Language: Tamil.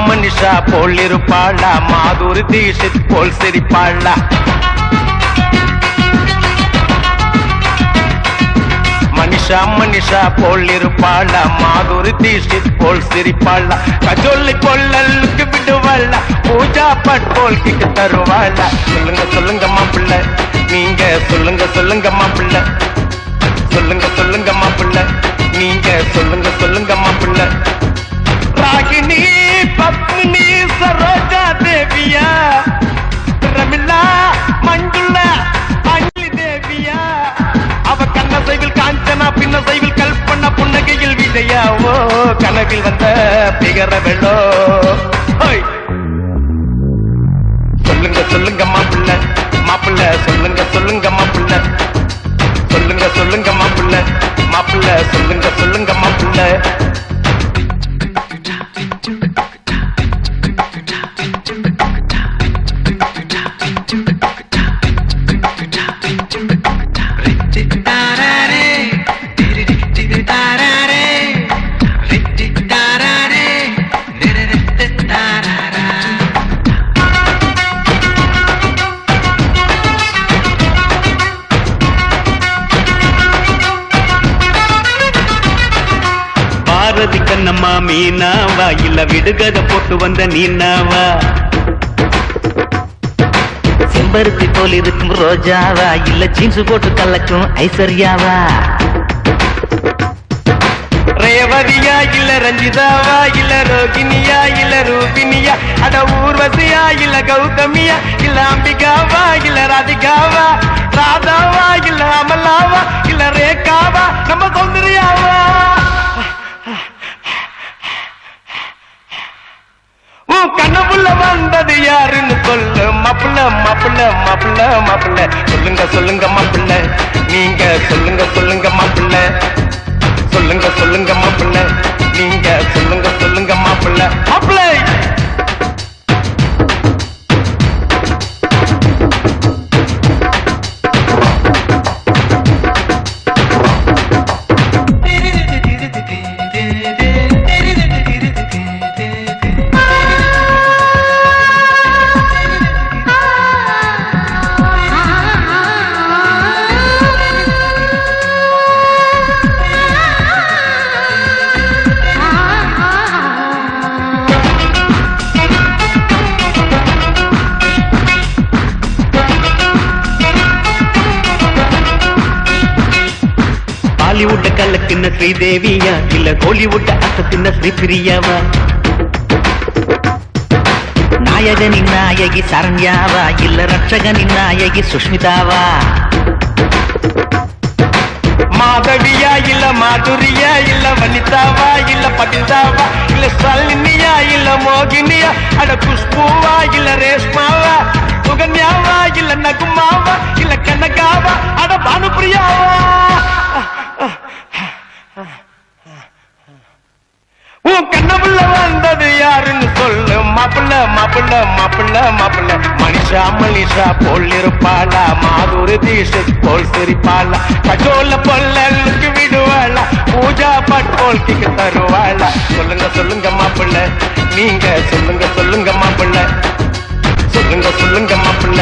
மனிஷா போல் இருப்பாளா, மாதுரி தீஷித் போல் சிரிப்பாளா. மனிஷா போல் இருப்பாளா, மாதுரி தீஷித் போல் சிரிப்பாளா. கஜோலி கொள்ளலுக்கு விடுவாளா, பூஜா பட் போல் கிக்கு தருவாளா. சொல்லுங்க மாப்பிள்ள, நீங்க சொல்லுங்க மாப்பிள்ள. சொல்லுங்க மாப்பிள்ள, நீங்க சொல்லுங்க மாப்பிள்ள. ராகினி பத்மினி சரோஜா தேவியா, ரமிளா மஞ்சுளா அஞ்சலி தேவியா. அவ கண்ண சைவில் காஞ்சனா, பின்ன சைவில் கல்பனா, புன்னகையில் விஜயாவோ, கனவில் வந்த பிகர வெள்ளோ. சொல்லுங்க மாப்பிள்ள, சொல்லுங்க மாப்பிள்ள. சொல்லுங்க மாப்பிள்ள, சொல்லுங்க மாப்பிள்ள. பாரதி கண்ணம்மா மீனாவா, இல்ல விடுகதை போட்டு வந்த நீனாவா. செம்பருத்தி போல் இருக்கும் ரோஜாவா, இல்ல ஜீன்ஸ் போட்டு கலக்கும் ஐஸ்வர்யாவா. ரேவதியா இல்ல ரஞ்சிதாவா, இல்ல ரோகிணியா இல்ல ரூபினியா. அட ஊர்வசியா இல்ல கௌதமியா, இல்ல அம்பிகாவா இல்ல ராதிகாவா. ராதாவா இல்ல அமலாவா, இல்ல ரேகாவா நம்ம சௌந்தர்யாவா. கண்ணப்புள்ள வந்தது யாருன்னு சொல்லு மாப்பிள்ள. சொல்லுங்க மாப்பிள்ள, நீங்க சொல்லுங்க மாப்பிள்ள. சொல்லுங்க மாப்பிள்ள, நீங்க சொல்லுங்க மாப்பிள்ள. மாப்பிள்ளை பாலிவுட் கல்லக்கின்ன ஸ்ரீதேவியா, இல்ல கோலிவுட் அசத்தின்ன ஸ்ரீபிரியாவா. நாயகனின் நாயகி சரண்யாவா, இல்ல ரட்சகனின் நாயகி சுஷ்மிதாவா. மாதவியா இல்ல மாதுரியா, இல்ல வனிதாவா இல்ல பபிதாவா, இல்ல சலினியா இல்ல மோகினியா. அட குஷ்பூவா இல்ல ரேஷ்மாவா, சுகன்யாவா இல்ல நகுமாவா, இல்ல கனகாவா, அட பானுப்பிரியாவா. உன் கண்ணப்புள்ள வந்தது யாருன்னு சொல்லு மாப்பிள்ள. மனிஷா போல் இருப்பாளா, மாதுரி தீஷித் போல் சிரிப்பாளா. கஜோல பொல்லுக்கு விடுவாளா, பூஜா பட் போல் கிக்கு தருவாளா. சொல்லுங்க மாப்பிள்ள, நீங்க சொல்லுங்க மாப்பிள்ள. சொல்லுங்க மாப்பிள்ள.